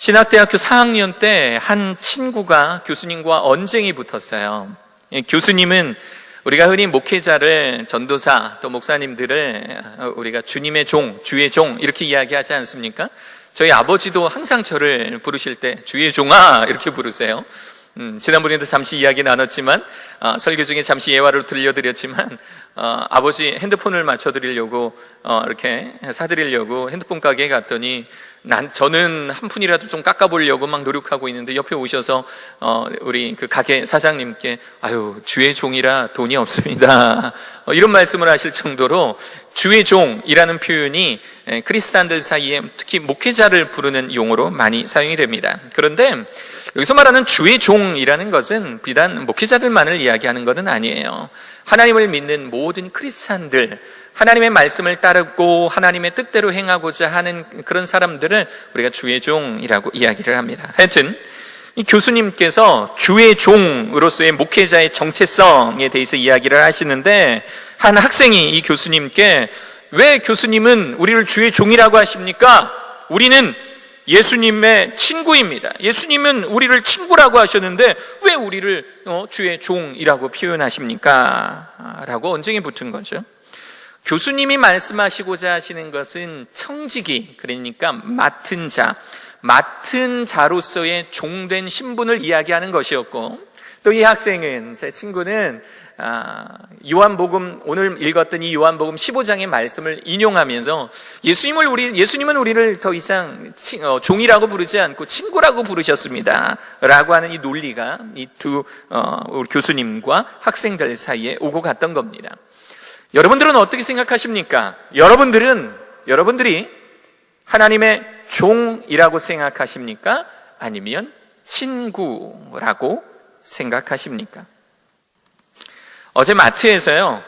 신학대학교 4학년 때 한 친구가 교수님과 언쟁이 붙었어요. 교수님은 우리가 흔히 목회자를, 전도사, 또 목사님들을 우리가 주님의 종, 주의 종 이렇게 이야기하지 않습니까? 저희 아버지도 항상 저를 부르실 때 주의 종아 이렇게 부르세요. 지난번에도 잠시 이야기 나눴지만 설교 중에 잠시 예화를 들려드렸지만 아버지 핸드폰을 맞춰드리려고 이렇게 사드리려고 핸드폰 가게에 갔더니 저는 한 푼이라도 좀 깎아보려고 막 노력하고 있는데 옆에 오셔서 우리 그 가게 사장님께 아유 주의 종이라 돈이 없습니다 이런 말씀을 하실 정도로 주의 종이라는 표현이 크리스찬들 사이에 특히 목회자를 부르는 용어로 많이 사용이 됩니다. 그런데 여기서 말하는 주의 종이라는 것은 비단 목회자들만을 이야기하는 것은 아니에요. 하나님을 믿는 모든 크리스찬들, 하나님의 말씀을 따르고 하나님의 뜻대로 행하고자 하는 그런 사람들을 우리가 주의 종이라고 이야기를 합니다. 하여튼 이 교수님께서 주의 종으로서의 목회자의 정체성에 대해서 이야기를 하시는데 한 학생이 이 교수님께 왜 교수님은 우리를 주의 종이라고 하십니까? 우리는 예수님의 친구입니다. 예수님은 우리를 친구라고 하셨는데 왜 우리를 주의 종이라고 표현하십니까? 라고 언쟁이 붙은 거죠. 교수님이 말씀하시고자 하시는 것은 청지기, 그러니까 맡은 자, 맡은 자로서의 종된 신분을 이야기하는 것이었고, 또 이 학생은, 제 친구는 요한복음, 오늘 읽었던 이 요한복음 15장의 말씀을 인용하면서 예수님은 우리를 더 이상 종이라고 부르지 않고 친구라고 부르셨습니다 라고 하는 이 논리가 이 두 교수님과 학생들 사이에 오고 갔던 겁니다. 여러분들은 어떻게 생각하십니까? 여러분들이 하나님의 종이라고 생각하십니까? 아니면 친구라고 생각하십니까? 어제 마트에서요,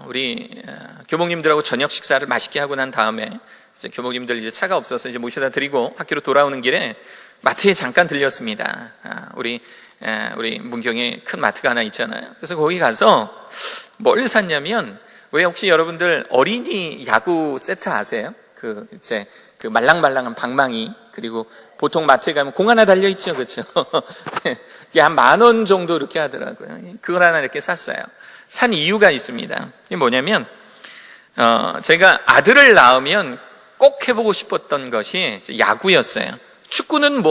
우리 교목님들하고 저녁 식사를 맛있게 하고 난 다음에 이제 교목님들 이제 차가 없어서 이제 모셔다 드리고 학교로 돌아오는 길에 마트에 잠깐 들렸습니다. 우리 문경에 큰 마트가 하나 있잖아요. 그래서 거기 가서 뭘 샀냐면, 왜 혹시 여러분들 어린이 야구 세트 아세요? 그 말랑말랑한 방망이, 그리고 보통 마트에 가면 공 하나 달려있죠, 그렇죠? 이게 한 10,000원 정도 이렇게 하더라고요. 그걸 하나 이렇게 샀어요. 산 이유가 있습니다. 이게 뭐냐면, 제가 아들을 낳으면 꼭 해보고 싶었던 것이 야구였어요. 축구는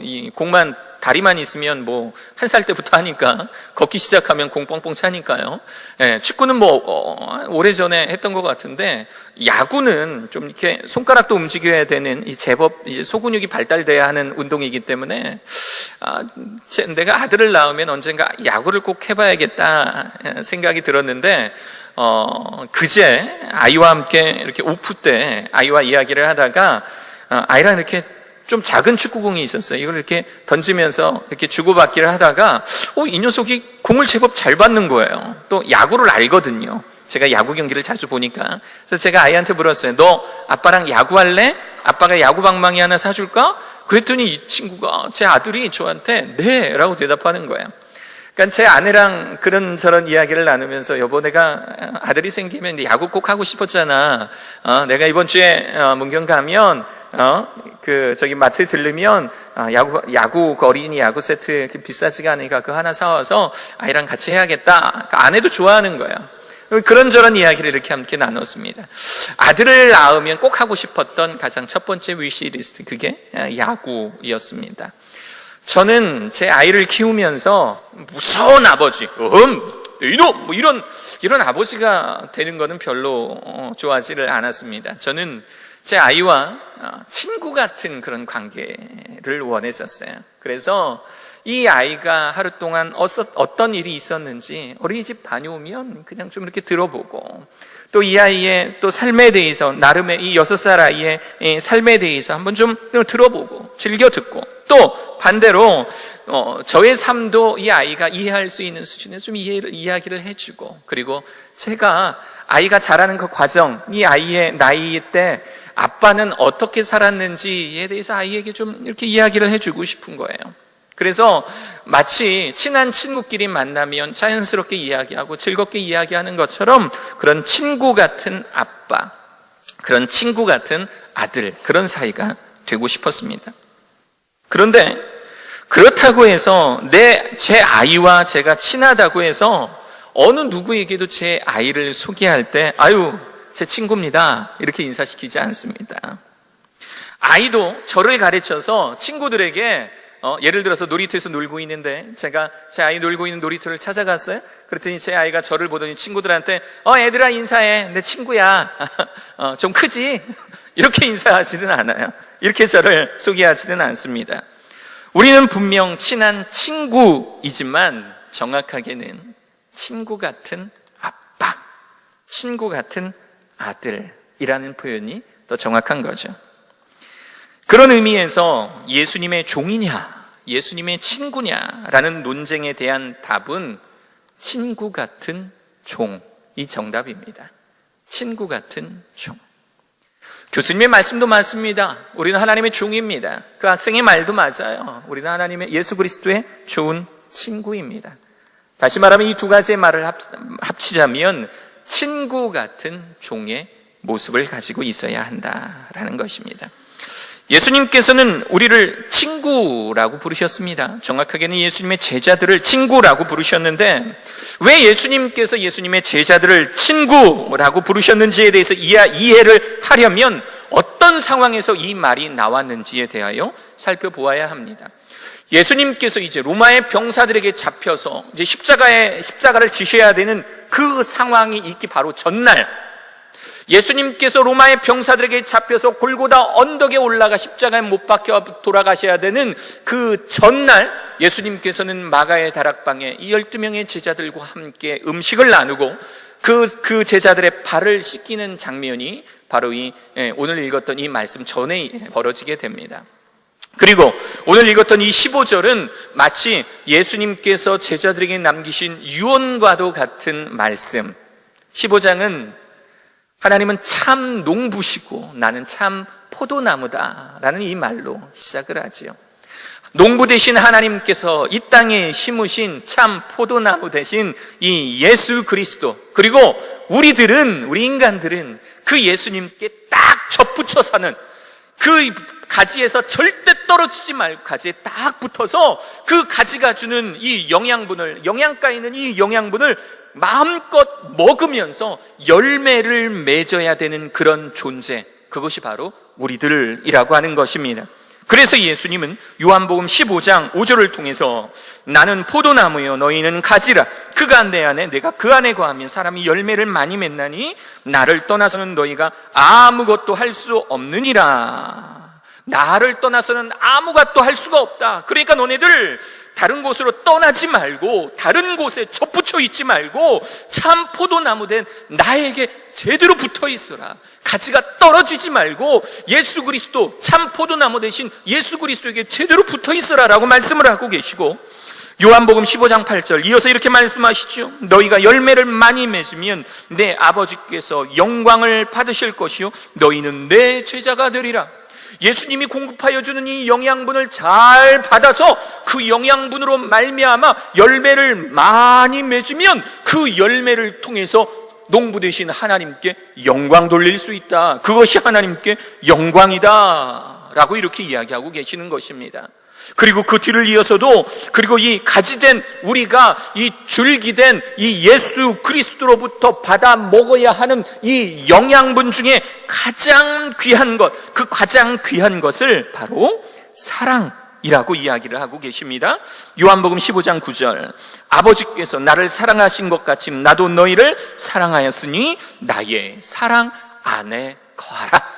이 공만, 다리만 있으면 1살 때부터 하니까, 걷기 시작하면 공 뻥뻥 차니까요. 축구는 오래전에 했던 것 같은데, 야구는 좀 이렇게 손가락도 움직여야 되는 제법 소근육이 발달돼야 하는 운동이기 때문에, 내가 아들을 낳으면 언젠가 야구를 꼭 해봐야겠다 생각이 들었는데, 그제 아이와 함께 이렇게 오프 때 아이와 이야기를 하다가, 아이랑 이렇게 좀 작은 축구공이 있었어요. 이걸 이렇게 던지면서 이렇게 주고받기를 하다가 이 녀석이 공을 제법 잘 받는 거예요. 또 야구를 알거든요. 제가 야구 경기를 자주 보니까. 그래서 제가 아이한테 물었어요. 너 아빠랑 야구할래? 아빠가 야구 방망이 하나 사줄까? 그랬더니 이 친구가, 제 아들이 저한테 네 라고 대답하는 거예요. 그러니까 제 아내랑 그런저런 이야기를 나누면서, 여보, 내가 아들이 생기면 야구 꼭 하고 싶었잖아. 내가 이번 주에 문경 가면 마트 들르면 야구 어린이 야구 세트 비싸지가 않으니까 그거 하나 사와서 아이랑 같이 해야겠다. 그러니까 아내도 좋아하는 거예요. 그런저런 이야기를 이렇게 함께 나눴습니다. 아들을 낳으면 꼭 하고 싶었던 가장 첫 번째 위시리스트, 그게 야구였습니다. 저는 제 아이를 키우면서 무서운 아버지, 이놈! 이런 아버지가 되는 거는 별로 좋아하지를 않았습니다. 저는 제 아이와 친구 같은 그런 관계를 원했었어요. 그래서 이 아이가 하루 동안 어떤 일이 있었는지 어린이집 다녀오면 그냥 좀 이렇게 들어보고, 또 이 아이의 또 삶에 대해서, 나름의 이 6살 아이의 삶에 대해서 한번 좀 들어보고 즐겨 듣고, 또 반대로 저의 삶도 이 아이가 이해할 수 있는 수준에서 좀 이야기를 해주고, 그리고 제가 아이가 자라는 그 과정, 이 아이의 나이 때 아빠는 어떻게 살았는지에 대해서 아이에게 좀 이렇게 이야기를 해주고 싶은 거예요. 그래서 마치 친한 친구끼리 만나면 자연스럽게 이야기하고 즐겁게 이야기하는 것처럼, 그런 친구 같은 아빠, 그런 친구 같은 아들, 그런 사이가 되고 싶었습니다. 그런데 그렇다고 해서 제 아이와 제가 친하다고 해서 어느 누구에게도 제 아이를 소개할 때 아유, 제 친구입니다, 이렇게 인사시키지 않습니다. 아이도 저를 가르쳐서 친구들에게 예를 들어서 놀이터에서 놀고 있는데 제가 제 아이 놀고 있는 놀이터를 찾아갔어요. 그랬더니 제 아이가 저를 보더니 친구들한테 애들아 인사해, 내 친구야, 좀 크지? 이렇게 인사하지는 않아요. 이렇게 저를 소개하지는 않습니다. 우리는 분명 친한 친구이지만 정확하게는 친구 같은 아빠, 친구 같은 아들이라는 표현이 더 정확한 거죠. 그런 의미에서 예수님의 종이냐, 예수님의 친구냐라는 논쟁에 대한 답은 친구 같은 종이 정답입니다. 친구 같은 종. 교수님의 말씀도 맞습니다. 우리는 하나님의 종입니다. 그 학생의 말도 맞아요. 우리는 하나님의 예수 그리스도의 좋은 친구입니다. 다시 말하면 이 두 가지의 말을 합치자면 친구 같은 종의 모습을 가지고 있어야 한다라는 것입니다. 예수님께서는 우리를 친구라고 부르셨습니다. 정확하게는 예수님의 제자들을 친구라고 부르셨는데 왜 예수님께서 예수님의 제자들을 친구라고 부르셨는지에 대해서 이해를 하려면 어떤 상황에서 이 말이 나왔는지에 대하여 살펴보아야 합니다. 예수님께서 이제 로마의 병사들에게 잡혀서 이제 십자가를 지셔야 되는 그 상황이 있기 바로 전날, 예수님께서 로마의 병사들에게 잡혀서 골고다 언덕에 올라가 십자가에 못 박혀 돌아가셔야 되는 그 전날, 예수님께서는 마가의 다락방에 이 12명의 제자들과 함께 음식을 나누고 그 제자들의 발을 씻기는 장면이 바로 오늘 읽었던 이 말씀 전에 벌어지게 됩니다. 그리고 오늘 읽었던 이 15절은 마치 예수님께서 제자들에게 남기신 유언과도 같은 말씀. 15장은 하나님은 참 농부시고 나는 참 포도나무다 라는 이 말로 시작을 하지요. 농부 되신 하나님께서 이 땅에 심으신 참 포도나무 되신 이 예수 그리스도, 그리고 우리 인간들은 그 예수님께 딱 접붙여 사는, 그 가지에서 절대 떨어지지 말고 가지에 딱 붙어서 그 가지가 주는 이 영양가 있는 이 영양분을 마음껏 먹으면서 열매를 맺어야 되는 그런 존재, 그것이 바로 우리들이라고 하는 것입니다. 그래서 예수님은 요한복음 15장 5절을 통해서 나는 포도나무요 너희는 가지라, 그가 내 안에 내가 그 안에 거하면 사람이 열매를 많이 맺나니 나를 떠나서는 너희가 아무것도 할 수 없느니라. 나를 떠나서는 아무것도 할 수가 없다. 그러니까 너네들 다른 곳으로 떠나지 말고, 다른 곳에 접붙여 있지 말고 참 포도나무 된 나에게 제대로 붙어 있어라. 가지가 떨어지지 말고 예수 그리스도, 참 포도나무 대신 예수 그리스도에게 제대로 붙어 있어라 라고 말씀을 하고 계시고, 요한복음 15장 8절 이어서 이렇게 말씀하시죠. 너희가 열매를 많이 맺으면 내 아버지께서 영광을 받으실 것이요 너희는 내 제자가 되리라. 예수님이 공급하여 주는 이 영양분을 잘 받아서 그 영양분으로 말미암아 열매를 많이 맺으면 그 열매를 통해서 농부 되신 하나님께 영광 돌릴 수 있다. 그것이 하나님께 영광이다 라고 이렇게 이야기하고 계시는 것입니다. 그리고 그 뒤를 이어서도, 그리고 이 가지된 우리가 이 줄기된 이 예수 그리스도로부터 받아 먹어야 하는 이 영양분 중에 가장 귀한 것, 그 가장 귀한 것을 바로 사랑이라고 이야기를 하고 계십니다. 요한복음 15장 9절 아버지께서 나를 사랑하신 것 같이 나도 너희를 사랑하였으니 나의 사랑 안에 거하라.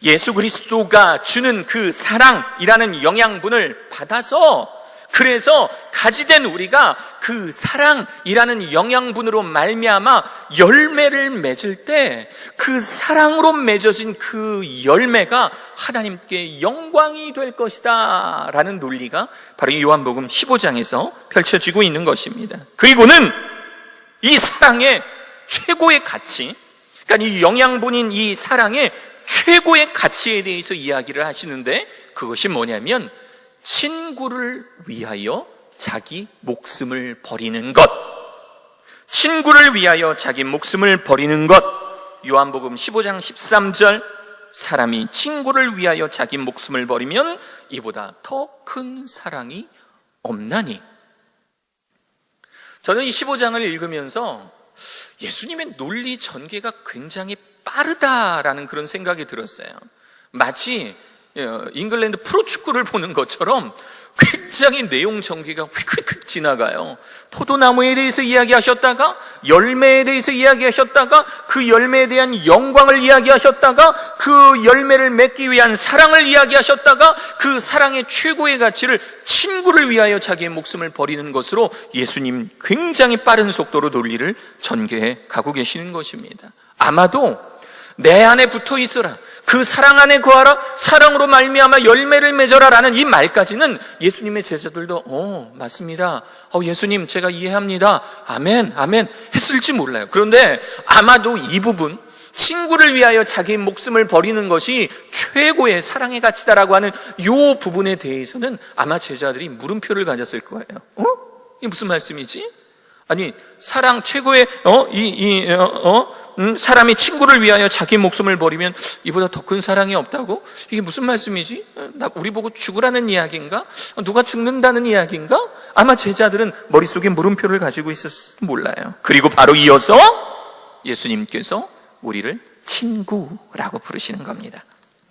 예수 그리스도가 주는 그 사랑이라는 영양분을 받아서, 그래서 가지된 우리가 그 사랑이라는 영양분으로 말미암아 열매를 맺을 때 그 사랑으로 맺어진 그 열매가 하나님께 영광이 될 것이다 라는 논리가 바로 이 요한복음 15장에서 펼쳐지고 있는 것입니다. 그리고는 이 사랑의 최고의 가치, 그러니까 이 영양분인 이 사랑의 최고의 가치에 대해서 이야기를 하시는데, 그것이 뭐냐면 친구를 위하여 자기 목숨을 버리는 것. 친구를 위하여 자기 목숨을 버리는 것. 요한복음 15장 13절 사람이 친구를 위하여 자기 목숨을 버리면 이보다 더 큰 사랑이 없나니. 저는 이 15장을 읽으면서 예수님의 논리 전개가 굉장히 빠르다라는 그런 생각이 들었어요. 마치 잉글랜드 프로축구를 보는 것처럼 굉장히 내용 전개가 휙휙휙 지나가요. 포도나무에 대해서 이야기하셨다가 열매에 대해서 이야기하셨다가 그 열매에 대한 영광을 이야기하셨다가 그 열매를 맺기 위한 사랑을 이야기하셨다가 그 사랑의 최고의 가치를 친구를 위하여 자기의 목숨을 버리는 것으로 예수님 굉장히 빠른 속도로 논리를 전개해 가고 계시는 것입니다. 아마도 내 안에 붙어 있어라, 그 사랑 안에 거하라, 사랑으로 말미암아 열매를 맺어라 라는 이 말까지는 예수님의 제자들도 맞습니다, 예수님 제가 이해합니다, 아멘 아멘 했을지 몰라요. 그런데 아마도 이 부분, 친구를 위하여 자기 목숨을 버리는 것이 최고의 사랑의 가치다라고 하는 이 부분에 대해서는 아마 제자들이 물음표를 가졌을 거예요. 이게 무슨 말씀이지? 아니, 사랑 최고의 사람이 친구를 위하여 자기 목숨을 버리면 이보다 더 큰 사랑이 없다고? 이게 무슨 말씀이지? 우리 보고 죽으라는 이야기인가? 누가 죽는다는 이야기인가? 아마 제자들은 머릿속에 물음표를 가지고 있었을지 몰라요. 그리고 바로 이어서 예수님께서 우리를 친구라고 부르시는 겁니다.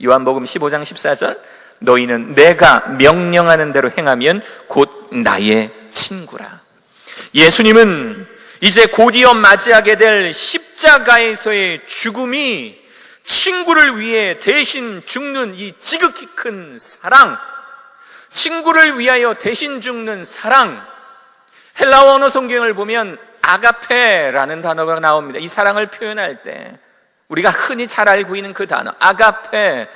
요한복음 15장 14절, 너희는 내가 명령하는 대로 행하면 곧 나의 친구라. 예수님은 이제 곧이어 맞이하게 될 십자가에서의 죽음이 친구를 위해 대신 죽는 이 지극히 큰 사랑, 친구를 위하여 대신 죽는 사랑, 헬라어 언어 성경을 보면 아가페라는 단어가 나옵니다. 이 사랑을 표현할 때 우리가 흔히 잘 알고 있는 그 단어 아가페,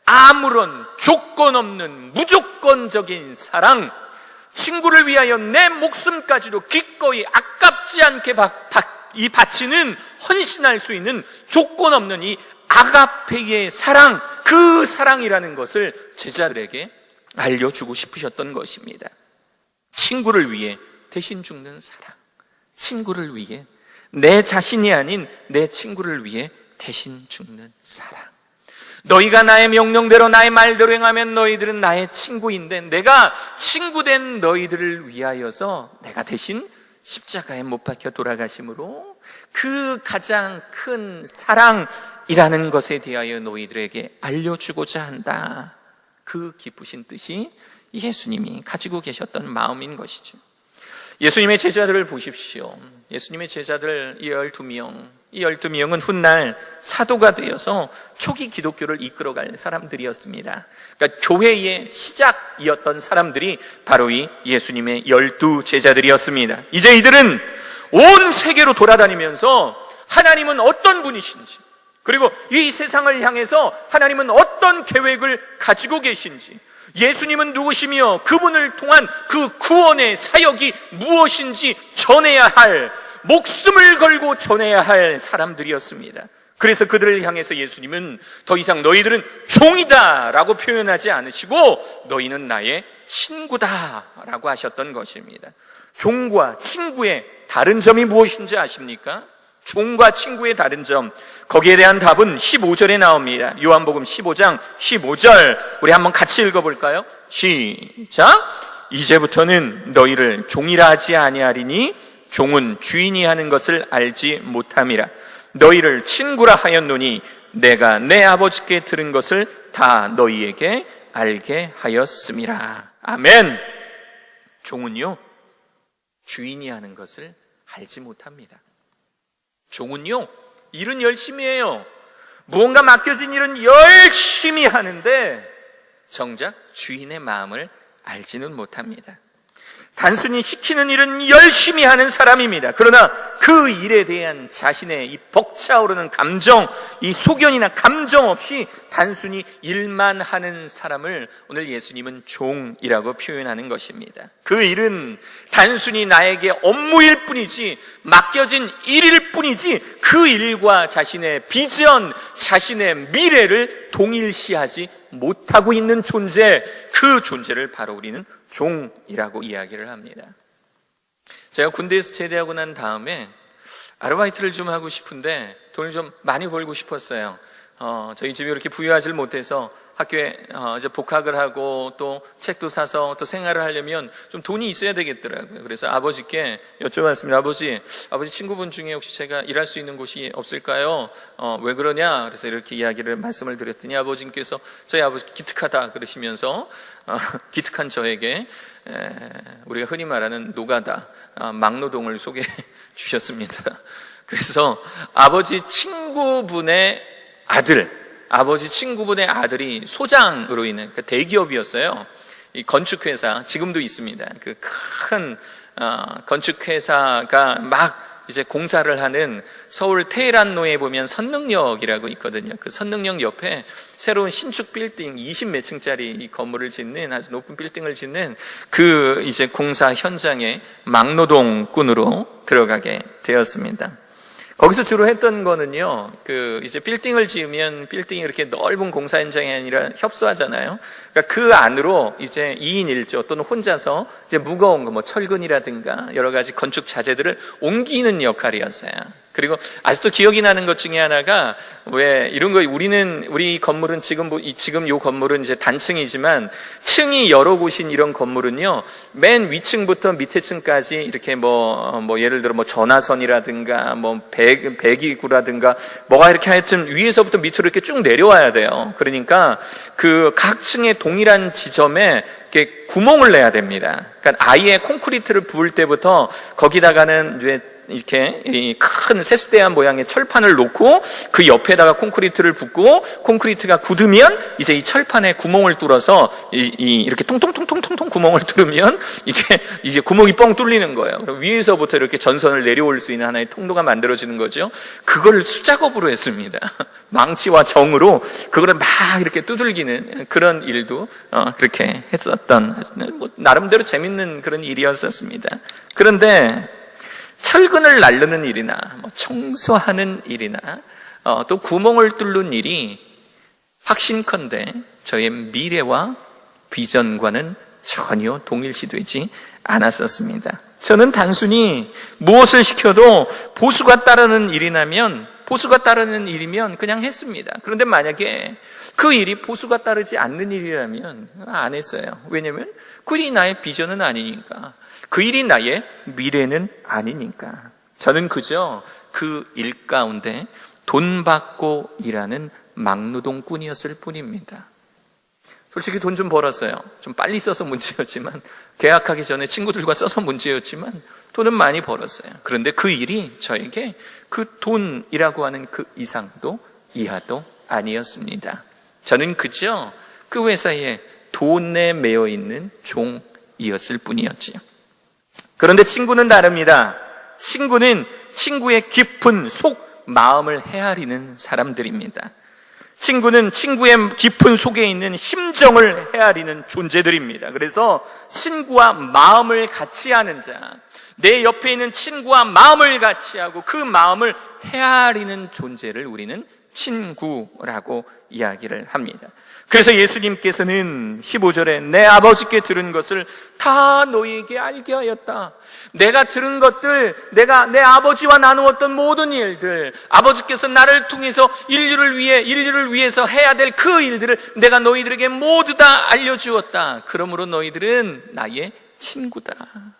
아무런 조건 없는 무조건적인 사랑, 친구를 위하여 내 목숨까지도 기꺼이 아깝지 않게 바치는, 헌신할 수 있는 조건 없는 이 아가페의 사랑, 그 사랑이라는 것을 제자들에게 알려주고 싶으셨던 것입니다. 친구를 위해 대신 죽는 사랑, 친구를 위해, 내 자신이 아닌 내 친구를 위해 대신 죽는 사랑. 너희가 나의 명령대로 나의 말대로 행하면 너희들은 나의 친구인데 내가 친구된 너희들을 위하여서 내가 대신 십자가에 못 박혀 돌아가심으로 그 가장 큰 사랑이라는 것에 대하여 너희들에게 알려주고자 한다. 그 기쁘신 뜻이 예수님이 가지고 계셨던 마음인 것이죠. 예수님의 제자들을 보십시오. 예수님의 제자들 이 12명은 훗날 사도가 되어서 초기 기독교를 이끌어갈 사람들이었습니다. 그러니까 교회의 시작이었던 사람들이 바로 이 예수님의 12 제자들이었습니다. 이제 이들은 온 세계로 돌아다니면서 하나님은 어떤 분이신지, 그리고 이 세상을 향해서 하나님은 어떤 계획을 가지고 계신지, 예수님은 누구시며 그분을 통한 그 구원의 사역이 무엇인지 전해야 할, 목숨을 걸고 전해야 할 사람들이었습니다. 그래서 그들을 향해서 예수님은 더 이상 너희들은 종이다 라고 표현하지 않으시고 너희는 나의 친구다 라고 하셨던 것입니다. 종과 친구의 다른 점이 무엇인지 아십니까? 종과 친구의 다른 점, 거기에 대한 답은 15절에 나옵니다. 요한복음 15장 15절 우리 한번 같이 읽어볼까요? 시작! 이제부터는 너희를 종이라 하지 아니하리니 종은 주인이 하는 것을 알지 못함이라. 너희를 친구라 하였노니 내가 내 아버지께 들은 것을 다 너희에게 알게 하였음이라. 아멘. 종은요, 주인이 하는 것을 알지 못합니다. 종은요, 일은 열심히 해요. 무언가 맡겨진 일은 열심히 하는데 정작 주인의 마음을 알지는 못합니다. 단순히 시키는 일은 열심히 하는 사람입니다. 그러나 그 일에 대한 자신의 이 벅차오르는 감정, 이 소견이나 감정 없이 단순히 일만 하는 사람을 오늘 예수님은 종이라고 표현하는 것입니다. 그 일은 단순히 나에게 업무일 뿐이지, 맡겨진 일일 뿐이지, 그 일과 자신의 비전, 자신의 미래를 동일시하지 못하고 있는 존재, 그 존재를 바로 우리는 종이라고 이야기를 합니다. 제가 군대에서 제대하고 난 다음에 아르바이트를 좀 하고 싶은데 돈을 좀 많이 벌고 싶었어요. 저희 집이 그렇게 부유하지 못해서 학교에 이제 복학을 하고 또 책도 사서 또 생활을 하려면 좀 돈이 있어야 되겠더라고요. 그래서 아버지께 여쭤봤습니다. 아버지 친구분 중에 혹시 제가 일할 수 있는 곳이 없을까요? 왜 그러냐? 그래서 이렇게 말씀을 드렸더니 아버님께서 저희 아버지 기특하다 그러시면서 기특한 저에게 우리가 흔히 말하는 노가다, 막노동을 소개해 주셨습니다. 그래서 아버지 친구분의 아들이 소장으로 있는 대기업이었어요. 이 건축회사, 지금도 있습니다. 그 큰 건축회사가 막 이제 공사를 하는 서울 테헤란로에 보면 선능역이라고 있거든요. 그 선능역 옆에 새로운 신축 빌딩 20몇 층짜리 이 건물을 짓는, 아주 높은 빌딩을 짓는 그 이제 공사 현장에 막노동꾼으로 들어가게 되었습니다. 거기서 주로 했던 거는요, 이제 빌딩을 지으면 빌딩이 이렇게 넓은 공사 현장이 아니라 협소하잖아요. 그러니까 그 안으로 이제 2인 1조 또는 혼자서 이제 무거운 거, 철근이라든가 여러 가지 건축 자재들을 옮기는 역할이었어요. 그리고 아직도 기억이 나는 것 중에 하나가, 왜 이런 거, 우리 건물은 지금 요 건물은 이제 단층이지만 층이 여러 곳인 이런 건물은요, 맨 위층부터 밑에 층까지 이렇게 예를 들어 전화선이라든가 배기구라든가 뭐가 이렇게 하여튼 위에서부터 밑으로 이렇게 쭉 내려와야 돼요. 그러니까 그 각 층의 동일한 지점에 이렇게 구멍을 내야 됩니다. 그러니까 아예 콘크리트를 부을 때부터 거기다가는 이렇게 큰 세수대야 모양의 철판을 놓고 그 옆에다가 콘크리트를 붓고, 콘크리트가 굳으면 이제 이 철판에 구멍을 뚫어서 이렇게 통통통통통통 구멍을 뚫으면 이게 구멍이 뻥 뚫리는 거예요. 그럼 위에서부터 이렇게 전선을 내려올 수 있는 하나의 통로가 만들어지는 거죠. 그걸 수작업으로 했습니다. 망치와 정으로 그거를 막 이렇게 두들기는 그런 일도 그렇게 했었던, 나름대로 재밌는 그런 일이었었습니다. 그런데 철근을 날르는 일이나 청소하는 일이나 또 구멍을 뚫는 일이 확신컨대 저의 미래와 비전과는 전혀 동일시되지 않았었습니다. 저는 단순히 무엇을 시켜도 보수가 따르는 일이면 그냥 했습니다. 그런데 만약에 그 일이 보수가 따르지 않는 일이라면 안 했어요. 왜냐하면 그 일이 나의 비전은 아니니까, 그 일이 나의 미래는 아니니까. 저는 그저 그 일 가운데 돈 받고 일하는 막노동꾼이었을 뿐입니다. 솔직히 돈 좀 벌었어요. 좀 빨리 써서 문제였지만, 계약하기 전에 친구들과 써서 문제였지만 돈은 많이 벌었어요. 그런데 그 일이 저에게 그 돈이라고 하는 그 이상도 이하도 아니었습니다. 저는 그저 그 회사에 돈에 매여 있는 종이었을 뿐이었지요. 그런데 친구는 다릅니다. 친구는 친구의 깊은 속 마음을 헤아리는 사람들입니다. 친구는 친구의 깊은 속에 있는 심정을 헤아리는 존재들입니다. 그래서 친구와 마음을 같이 하는 자, 내 옆에 있는 친구와 마음을 같이 하고 그 마음을 헤아리는 존재를 우리는 친구라고 이야기를 합니다. 그래서 예수님께서는 15절에 내 아버지께 들은 것을 다 너희에게 알게 하였다. 내가 들은 것들, 내가 내 아버지와 나누었던 모든 일들, 아버지께서 나를 통해서 인류를 위해서 해야 될 그 일들을 내가 너희들에게 모두 다 알려주었다. 그러므로 너희들은 나의 친구다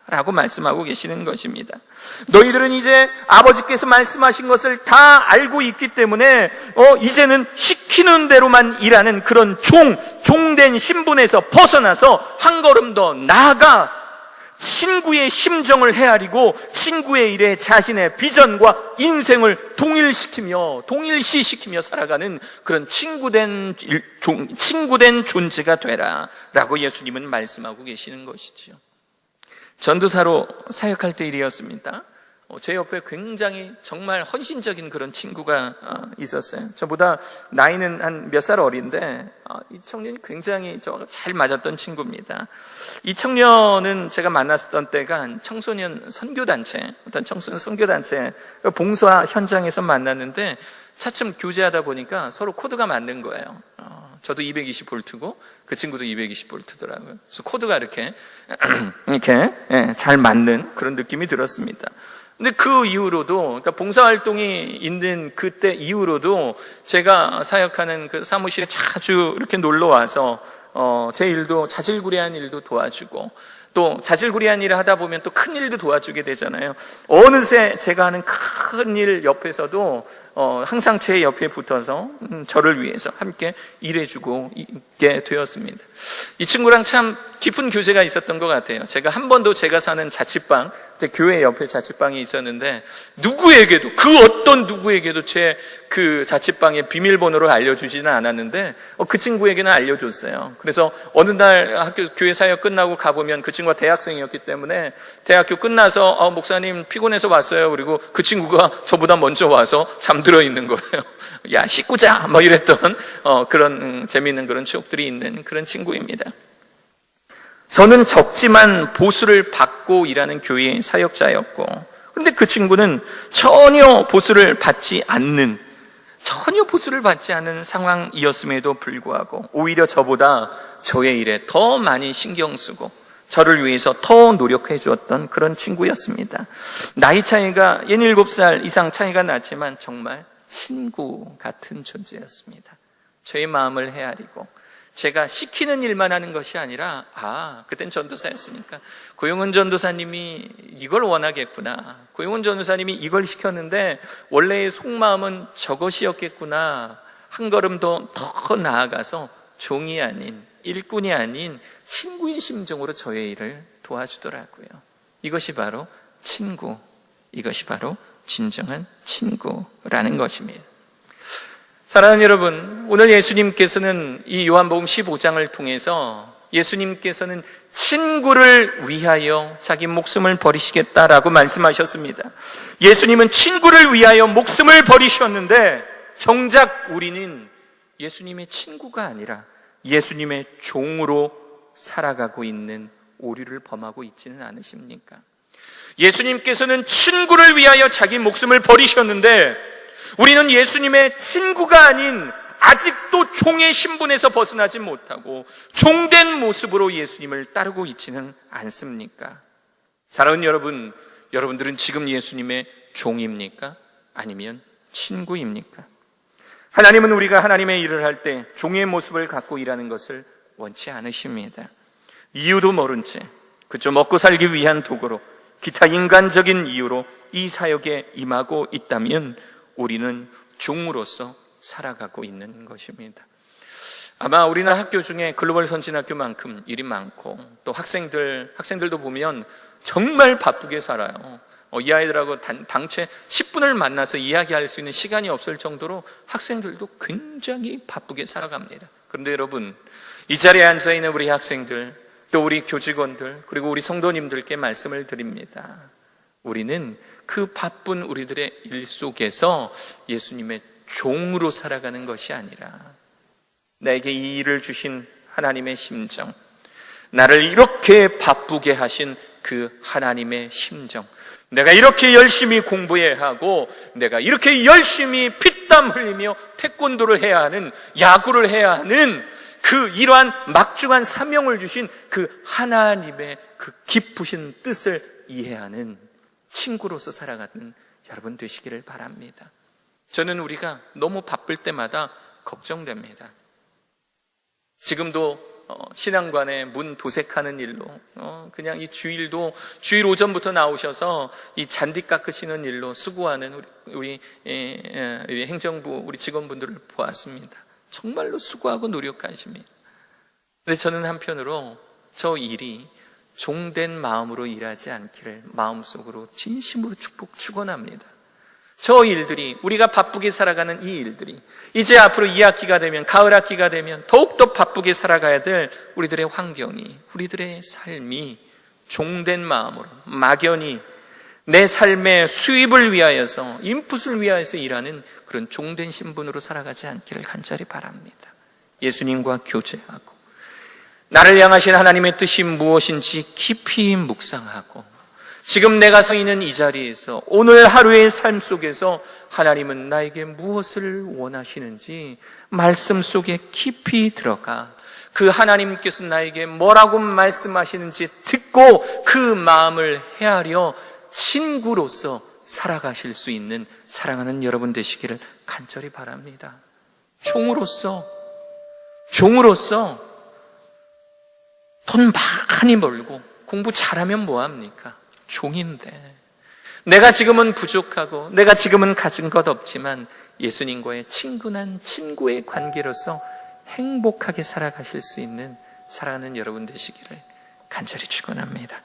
라고 말씀하고 계시는 것입니다. 너희들은 이제 아버지께서 말씀하신 것을 다 알고 있기 때문에 이제는 시키는 대로만 일하는 그런 종된 신분에서 벗어나서 한 걸음 더 나아가 친구의 심정을 헤아리고 친구의 일에 자신의 비전과 인생을 동일시시키며 살아가는 그런 친구된 존재가 되라 라고 예수님은 말씀하고 계시는 것이지요. 전도사로 사역할 때 일이었습니다. 제 옆에 굉장히 정말 헌신적인 그런 친구가 있었어요. 저보다 나이는 한 몇 살 어린데 이 청년이 굉장히 저하고 잘 맞았던 친구입니다. 이 청년은 제가 만났던 때가 청소년 선교단체, 어떤 청소년 선교단체 봉사 현장에서 만났는데 차츰 교제하다 보니까 서로 코드가 맞는 거예요. 저도 220V고 그 친구도 220V더라고요. 그래서 코드가 이렇게 잘 맞는 그런 느낌이 들었습니다. 근데 그 이후로도, 그러니까 봉사활동이 있는 그때 이후로도 제가 사역하는 그 사무실에 자주 이렇게 놀러 와서 제 일도, 자질구레한 일도 도와주고, 또 자질구레한 일을 하다 보면 또 큰 일도 도와주게 되잖아요. 어느새 제가 하는 큰 일 옆에서도 항상 제 옆에 붙어서 저를 위해서 함께 일해주고 있게 되었습니다. 이 친구랑 참 깊은 교제가 있었던 것 같아요. 제가 한 번도 제가 사는 자취방, 교회 옆에 자취방이 있었는데 누구에게도, 그 어떤 누구에게도 제 그 자취방의 비밀번호를 알려주지는 않았는데 그 친구에게는 알려줬어요. 그래서 어느 날 교회 사역 끝나고 가보면 그 친구가 대학생이었기 때문에 대학교 끝나서 목사님 피곤해서 왔어요. 그리고 그 친구가 저보다 먼저 와서 잠들어 있는 거예요. 야, 씻고 자! 뭐 이랬던 그런 재미있는 그런 추억들이 있는 그런 친구입니다. 저는 적지만 보수를 받고 일하는 교회의 사역자였고, 그런데 그 친구는 전혀 보수를 받지 않는 상황이었음에도 불구하고 오히려 저보다 저의 일에 더 많이 신경 쓰고 저를 위해서 더 노력해 주었던 그런 친구였습니다. 나이 차이가 67살 이상 차이가 났지만 정말 친구 같은 존재였습니다. 저의 마음을 헤아리고 제가 시키는 일만 하는 것이 아니라 그땐 전도사였으니까 고용은 전도사님이 이걸 원하겠구나, 고용은 전도사님이 이걸 시켰는데 원래의 속마음은 저것이었겠구나, 한 걸음 더 나아가서 종이 아닌, 일꾼이 아닌 친구의 심정으로 저의 일을 도와주더라고요. 이것이 바로 친구, 이것이 바로 진정한 친구라는 것입니다. 사랑하는 여러분, 오늘 예수님께서는 이 요한복음 15장을 통해서 예수님께서는 친구를 위하여 자기 목숨을 버리시겠다라고 말씀하셨습니다. 예수님은 친구를 위하여 목숨을 버리셨는데 정작 우리는 예수님의 친구가 아니라 예수님의 종으로 살아가고 있는 오류를 범하고 있지는 않으십니까? 예수님께서는 친구를 위하여 자기 목숨을 버리셨는데 우리는 예수님의 친구가 아닌 아직도 종의 신분에서 벗어나지 못하고 종된 모습으로 예수님을 따르고 있지는 않습니까? 사랑하는 여러분, 여러분들은 지금 예수님의 종입니까? 아니면 친구입니까? 하나님은 우리가 하나님의 일을 할 때 종의 모습을 갖고 일하는 것을 원치 않으십니다. 이유도 모른 채 그저 먹고 살기 위한 도구로 기타 인간적인 이유로 이 사역에 임하고 있다면 우리는 종으로서 살아가고 있는 것입니다. 아마 우리나라 학교 중에 글로벌 선진학교만큼 일이 많고 또 학생들도 보면 정말 바쁘게 살아요. 이 아이들하고 당최 10분을 만나서 이야기할 수 있는 시간이 없을 정도로 학생들도 굉장히 바쁘게 살아갑니다. 그런데 여러분, 이 자리에 앉아있는 우리 학생들, 또 우리 교직원들, 그리고 우리 성도님들께 말씀을 드립니다. 우리는 그 바쁜 우리들의 일 속에서 예수님의 종으로 살아가는 것이 아니라 나에게 이 일을 주신 하나님의 심정, 나를 이렇게 바쁘게 하신 그 하나님의 심정, 내가 이렇게 열심히 공부해야 하고 내가 이렇게 열심히 피땀 흘리며 태권도를 해야 하는, 야구를 해야 하는 그 이러한 막중한 사명을 주신 그 하나님의 그 깊으신 뜻을 이해하는 친구로서 살아가는 여러분 되시기를 바랍니다. 저는 우리가 너무 바쁠 때마다 걱정됩니다. 지금도 신앙관에 문 도색하는 일로 그냥 이 주일 오전부터 나오셔서 이 잔디 깎으시는 일로 수고하는 우리 행정부 우리 직원분들을 보았습니다. 정말로 수고하고 노력하십니다. 근데 저는 한편으로 저 일이 종된 마음으로 일하지 않기를 마음속으로 진심으로 축원합니다. 저 일들이, 우리가 바쁘게 살아가는 이 일들이 이제 앞으로 2학기가 되면, 가을 학기가 되면 더욱더 바쁘게 살아가야 될 우리들의 환경이, 우리들의 삶이 종된 마음으로 막연히 내 삶의 수입을 위하여서, 인풋을 위하여서 일하는 그런 종된 신분으로 살아가지 않기를 간절히 바랍니다. 예수님과 교제하고 나를 향하신 하나님의 뜻이 무엇인지 깊이 묵상하고 지금 내가 서 있는 이 자리에서 오늘 하루의 삶 속에서 하나님은 나에게 무엇을 원하시는지 말씀 속에 깊이 들어가 그 하나님께서 나에게 뭐라고 말씀하시는지 듣고 그 마음을 헤아려 친구로서 살아가실 수 있는 사랑하는 여러분 되시기를 간절히 바랍니다. 종으로서 돈 많이 벌고 공부 잘하면 뭐합니까? 종인데 내가 지금은 부족하고 내가 지금은 가진 것 없지만 예수님과의 친근한 친구의 관계로서 행복하게 살아가실 수 있는 사랑하는 여러분 되시기를 간절히 축원합니다.